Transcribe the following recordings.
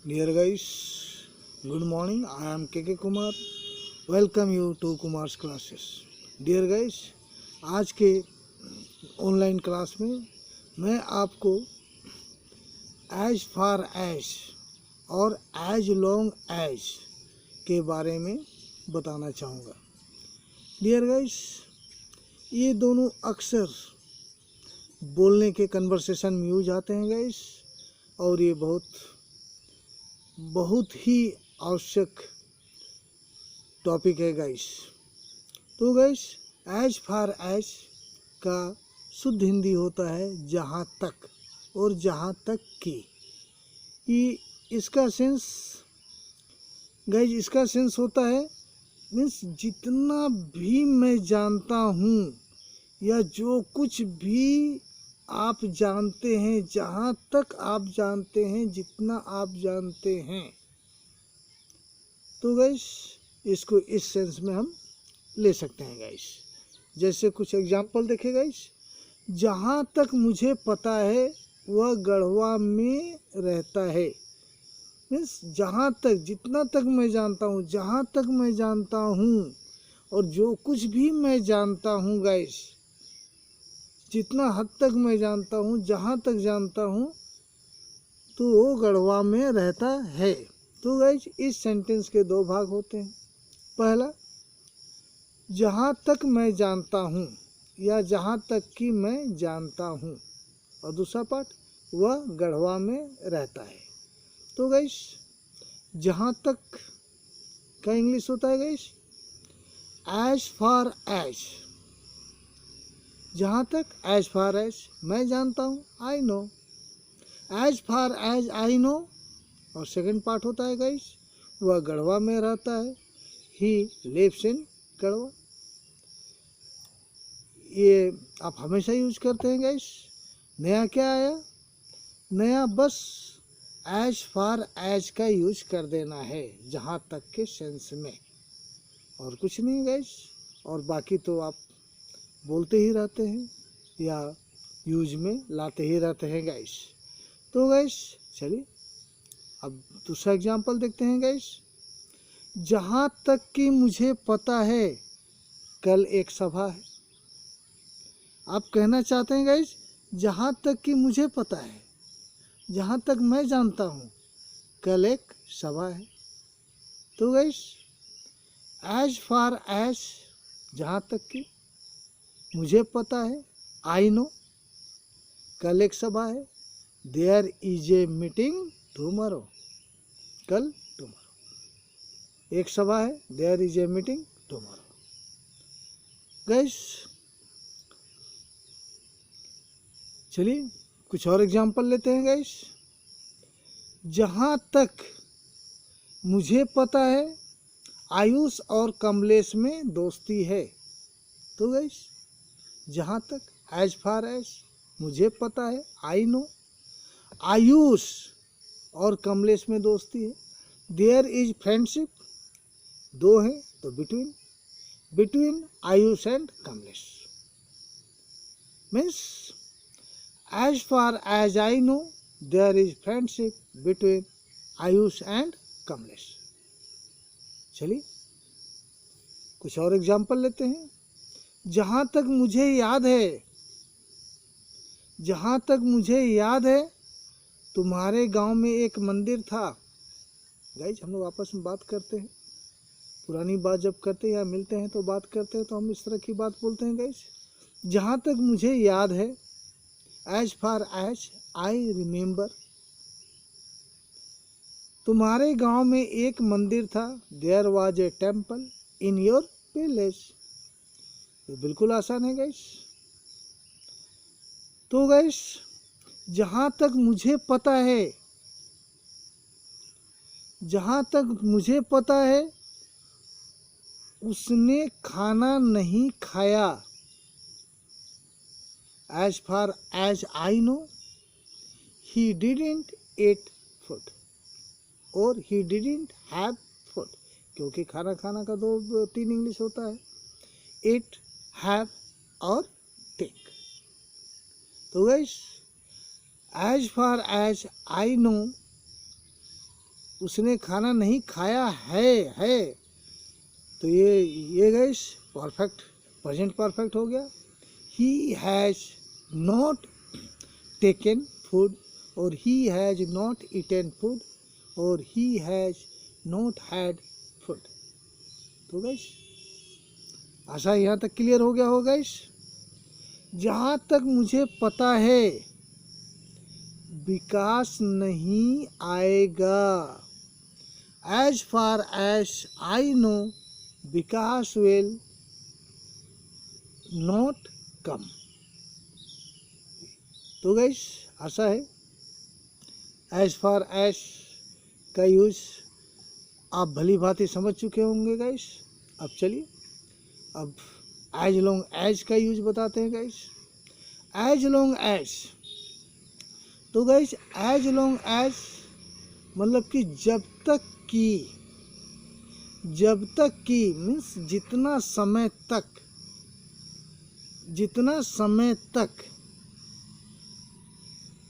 Dear guys, good morning. I am KK Kumar. Welcome you to Kumar's classes. Dear guys, आज के online class में मैं आपको as far as और as long as के बारे में बताना चाहूँगा। डियर गाइस, ये दोनों अक्सर बोलने के कन्वर्सेशन में यूज आते हैं गाइस, और ये बहुत ही आवश्यक टॉपिक है गाइस। तो गाइस, एज फार एज का शुद्ध हिंदी होता है जहाँ तक और जहाँ तक कि। ये इसका सेंस होता है मीन्स जितना भी मैं जानता हूँ या जो कुछ भी आप जानते हैं, जहाँ तक आप जानते हैं, जितना आप जानते हैं। तो गाइस, इसको इस सेंस में हम ले सकते हैं गाइस। जैसे कुछ एग्जांपल देखें गाइस। जहाँ तक मुझे पता है वह गढ़वा में रहता है। मीन्स जहाँ तक, जितना तक मैं जानता हूँ, जहाँ तक मैं जानता हूँ और जो कुछ भी मैं जानता हूँ गाइस, जितना हद तक मैं जानता हूँ, जहाँ तक जानता हूँ, तो वो गढ़वा में रहता है। तो गाइस, इस सेंटेंस के दो भाग होते हैं। पहला, जहाँ तक मैं जानता हूँ या जहाँ तक कि मैं जानता हूँ, और दूसरा पार्ट, वह गढ़वा में रहता है। तो गाइस, जहाँ तक का इंग्लिश होता है गाइस एज फार एज। जहाँ तक, एज फार एज मैं जानता हूँ, I know. As far as I know, और सेकंड पार्ट होता है गाइस, वह गढ़वा में रहता है, ही लिव्स इन गढ़वा। ये आप हमेशा यूज करते हैं गाइस। नया क्या आया? नया बस एज फार एज का यूज कर देना है जहाँ तक के सेंस में, और कुछ नहीं गाइस। और बाकी तो आप बोलते ही रहते हैं या यूज में लाते ही रहते हैं गाइस। तो गाइस, चलिए अब दूसरा एग्जांपल देखते हैं गाइस। जहाँ तक कि मुझे पता है कल एक सभा है। आप कहना चाहते हैं गाइस, जहाँ तक कि मुझे पता है, जहाँ तक मैं जानता हूँ, कल एक सभा है। तो गाइस, एज फार एज, जहाँ तक कि मुझे पता है, आई नो, कल एक सभा है, there is a meeting tomorrow, कल टुमारो एक सभा है, there is a meeting tomorrow. Guys, चलिए कुछ और एग्जांपल लेते हैं गाइस। जहाँ तक मुझे पता है आयुष और कमलेश में दोस्ती है। तो गाइस, जहाँ तक, एज फार एज मुझे पता है, आई नो, आयुष और कमलेश में दोस्ती है। देयर इज फ्रेंडशिप, दो है तो between Ayush and Kamlesh. Means as far as I know there is friendship between Ayush and Kamlesh. चलिए कुछ और एग्जांपल लेते हैं। जहाँ तक मुझे याद है, जहाँ तक मुझे याद है, तुम्हारे गांव में एक मंदिर था। गाइस, हम लोग आपस में बात करते हैं, पुरानी बात जब करते हैं या मिलते हैं तो बात करते हैं, तो हम इस तरह की बात बोलते हैं गाइस। जहाँ तक मुझे याद है, as far as I remember, तुम्हारे गांव में एक मंदिर था, there was a temple in your village. ये बिल्कुल आसान है गाइस। तो गाइस, जहाँ तक मुझे पता है, जहाँ तक मुझे पता है, उसने खाना नहीं खाया। As far as I know, he didn't eat food और ही डिडंट हैव फूड, क्योंकि खाना खाना का तीन इंग्लिश होता है, एट, हैव और टेक। तो guys, as far as I know उसने खाना नहीं खाया है। तो ये गाइस परफेक्ट प्रेजेंट परफेक्ट हो गया। He has not taken food और he has not eaten food और he has not had food. तो गाइस आशा यहाँ तक क्लियर हो गया हो गाइस। जहाँ तक मुझे पता है विकास नहीं आएगा। As far as I know विकास विल नॉट कम। तो गाइस आशा है एज फार एज का यूज आप भली भांति समझ चुके होंगे गाइस। अब चलिए अब एज लॉन्ग एज का यूज बताते हैं गाइस। एज लॉन्ग एज, तो गाइस एज लॉन्ग एज मतलब कि जब तक की मीन्स जितना समय तक,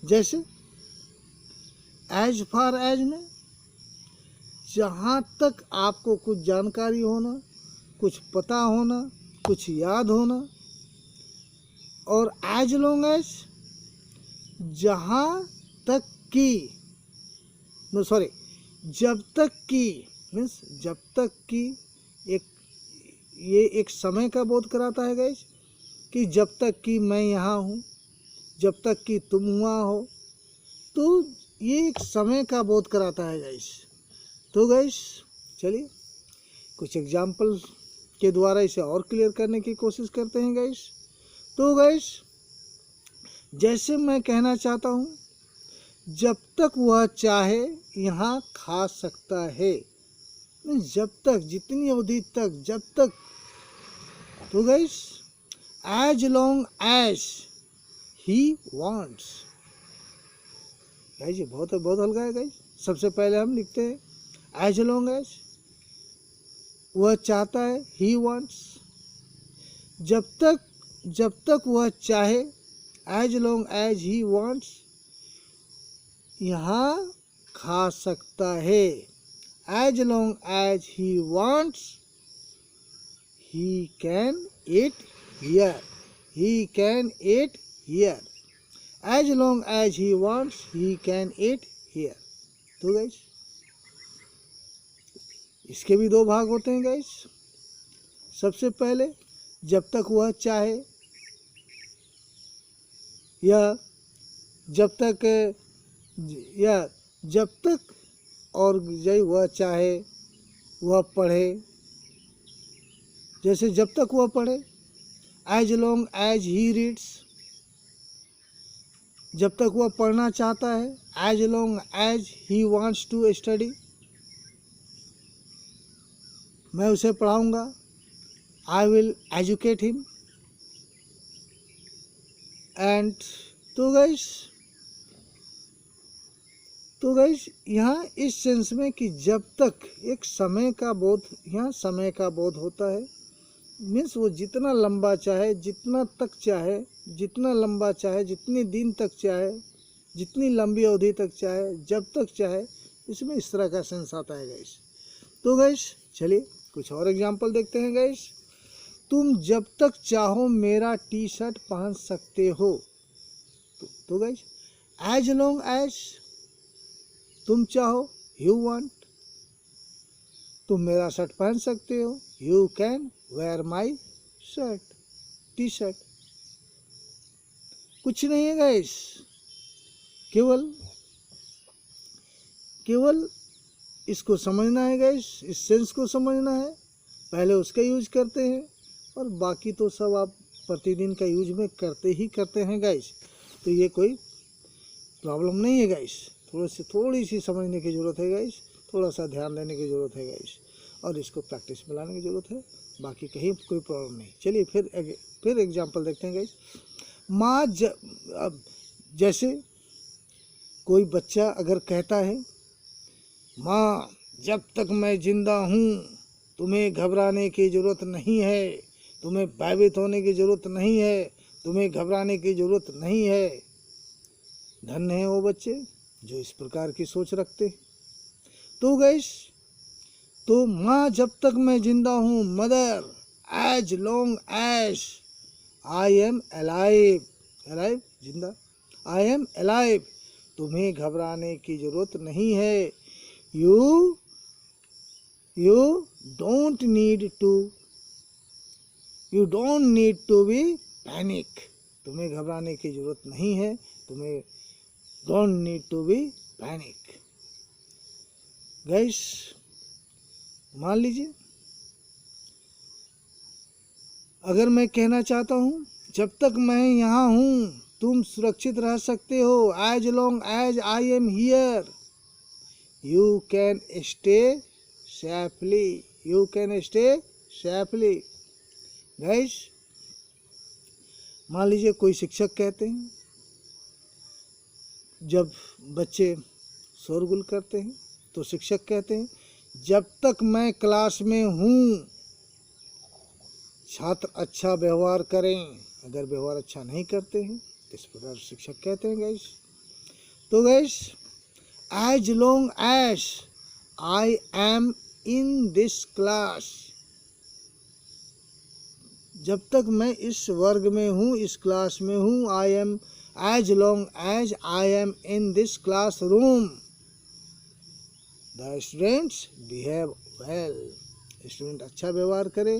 जैसे एज फार एज में जहाँ तक आपको कुछ जानकारी होना, कुछ पता होना, कुछ याद होना, और एज लॉन्ग एज जहाँ तक की जब तक की मीन्स जब तक की ये एक समय का बोध कराता है गाइस कि जब तक कि मैं यहाँ हूँ, जब तक कि तुम हुआ हो, तो ये एक समय का बोध कराता है गाइस। तो गाइस चलिए कुछ एग्जाम्पल के द्वारा इसे और क्लियर करने की कोशिश करते हैं गाइस। तो गाइस जैसे मैं कहना चाहता हूँ जब तक वह चाहे यहाँ खा सकता है, जब तक जितनी अवधि तक जब तक। तो guys as long as he wants, guys ये बहुत हल्का है गाइस। सबसे पहले हम लिखते हैं एज लॉन्ग एज वह चाहता है, ही वांट्स, जब तक वह चाहे, as long as he wants यहाँ खा सकता है। As long as he wants he can eat here, he can eat here. As long as he wants he can eat here. तो गाइस इसके भी दो भाग होते हैं गाइस। सबसे पहले जब तक वह चाहे, या जब तक और वह चाहे वह पढ़े, जैसे जब तक वह पढ़े as long as he reads, जब तक वह पढ़ना चाहता है as long as he wants to study, मैं उसे पढ़ाऊंगा, I will educate him. And तो गाइस यहाँ इस सेंस में कि जब तक एक समय का बोध, यहाँ समय का बोध होता है। मीन्स वो जितना लंबा चाहे, जितना तक चाहे, जितना लंबा चाहे, जितने दिन तक चाहे, जितनी लंबी अवधि तक चाहे, जब तक चाहे, इसमें इस तरह का सेंस आता है गाइस। तो गाइस चलिए कुछ और एग्जांपल देखते हैं गाइस। तुम जब तक चाहो मेरा टी शर्ट पहन सकते हो। तो गाइस एज लॉन्ग एज तुम चाहो, यू वांट, तुम मेरा शर्ट पहन सकते हो, you can wear my shirt, T shirt. कुछ नहीं है गाइस, केवल इसको समझना है गाइस, इस सेंस को समझना है, पहले उसका यूज करते हैं और बाकी तो सब आप प्रतिदिन का यूज में करते हैं गाइस। तो ये कोई प्रॉब्लम नहीं है गाइस। थोड़ी सी समझने की ज़रूरत है गाइस, थोड़ा सा ध्यान देने की ज़रूरत है गाइस, और इसको प्रैक्टिस में लाने की ज़रूरत है, बाकी कहीं कोई प्रॉब्लम नहीं। चलिए फिर एग्जांपल देखते हैं गाइस। जैसे कोई बच्चा अगर कहता है माँ जब तक मैं जिंदा हूँ तुम्हें घबराने की ज़रूरत नहीं है, तुम्हें भयभीत होने की ज़रूरत नहीं है, तुम्हें घबराने की ज़रूरत नहीं है। धन्य है वो बच्चे जो इस प्रकार की सोच रखते हैं। तो गाइस, तो माँ जब तक मैं जिंदा हूँ, mother as long as I am alive, alive जिंदा, आई एम अलाइव, तुम्हें घबराने की जरूरत नहीं है। You don't need to be panic, तुम्हें घबराने की जरूरत नहीं है, तुम्हें don't need to be panic. Guys, मान लीजिए अगर मैं कहना चाहता हूँ जब तक मैं यहाँ हूँ तुम सुरक्षित रह सकते हो, as long as I am here you can stay safely, you can stay safely. Guys, मान लीजिए कोई शिक्षक कहते हैं जब बच्चे शोरगुल करते हैं तो शिक्षक कहते हैं जब तक मैं क्लास में हूँ छात्र अच्छा व्यवहार करें, अगर व्यवहार अच्छा नहीं करते हैं तो इस प्रकार शिक्षक कहते हैं। गाइस, तो guys, as long as I am in this class, जब तक मैं इस वर्ग में हूँ, इस क्लास में हूँ, I am as long as I am in this class room the students behave well, student अच्छा व्यवहार करे,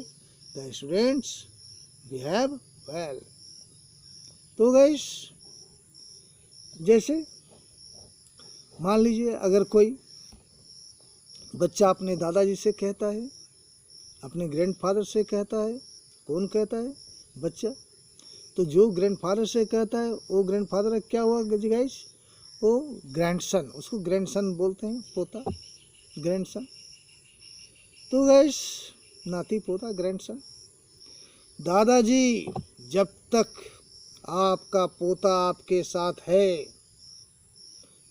द स्टूडेंट्स बिहेव वेल। तो गाइस, जैसे मान लीजिए अगर कोई बच्चा अपने दादाजी से कहता है, अपने ग्रैंडफादर से कहता है, कौन कहता है? बच्चा। तो जो ग्रैंडफादर से कहता है वो ग्रैंडफादर क्या हुआ गाइस? वो ग्रैंडसन, उसको ग्रैंडसन बोलते हैं, पोता, ग्रैंडसन। तो गाइस, नाती पोता ग्रैंडसन। दादाजी जब तक आपका पोता आपके साथ है,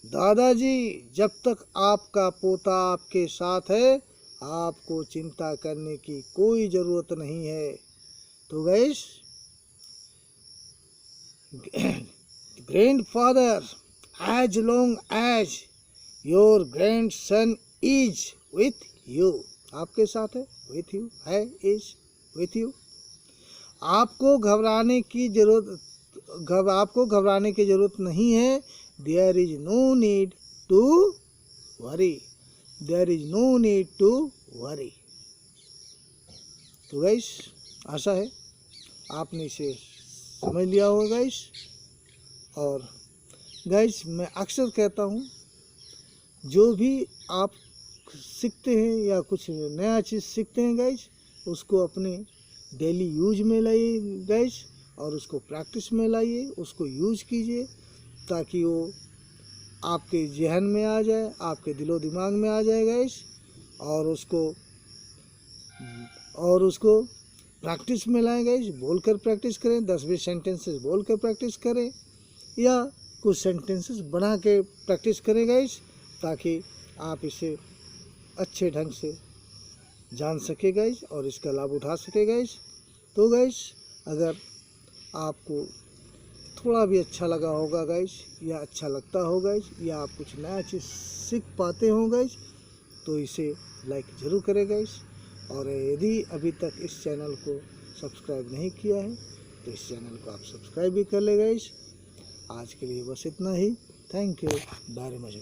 दादाजी जब तक आपका पोता आपके साथ है आपको चिंता करने की कोई ज़रूरत नहीं है। तो guys, grandfather as long as your grandson is with you, आपके साथ है, विथ यू है, इज विथ यू। आपको घबराने की जरूरत नहीं है। There is no need to worry, there is no need to worry. तो गाइस, आशा है आपने इसे समझ लिया होगा गाइस। और गाइस, मैं अक्सर कहता हूँ जो भी आप सीखते हैं या कुछ नया चीज़ सीखते हैं गाइस, उसको अपने डेली यूज में लाइए गाइस, और उसको प्रैक्टिस में लाइए, उसको यूज कीजिए ताकि वो आपके जहन में आ जाए, आपके दिलो दिमाग में आ जाए गाइस। और उसको प्रैक्टिस में लाएं गाइस, बोलकर प्रैक्टिस करें, 10-20 सेंटेंसेस बोलकर प्रैक्टिस करें या कुछ सेंटेंसेस बना के प्रैक्टिस करें गाइस, ताकि आप इसे अच्छे ढंग से जान सके गाइस और इसका लाभ उठा सके गाइस। तो गाइस, अगर आपको थोड़ा भी अच्छा लगा होगा गाइस, या अच्छा लगता हो गाइस, या आप कुछ नया चीज़ सीख पाते हो गाइस, तो इसे लाइक ज़रूर करें गाइस। और यदि अभी तक इस चैनल को सब्सक्राइब नहीं किया है तो इस चैनल को आप सब्सक्राइब भी कर ले गाइस। आज के लिए बस इतना ही। Thank you very much guys.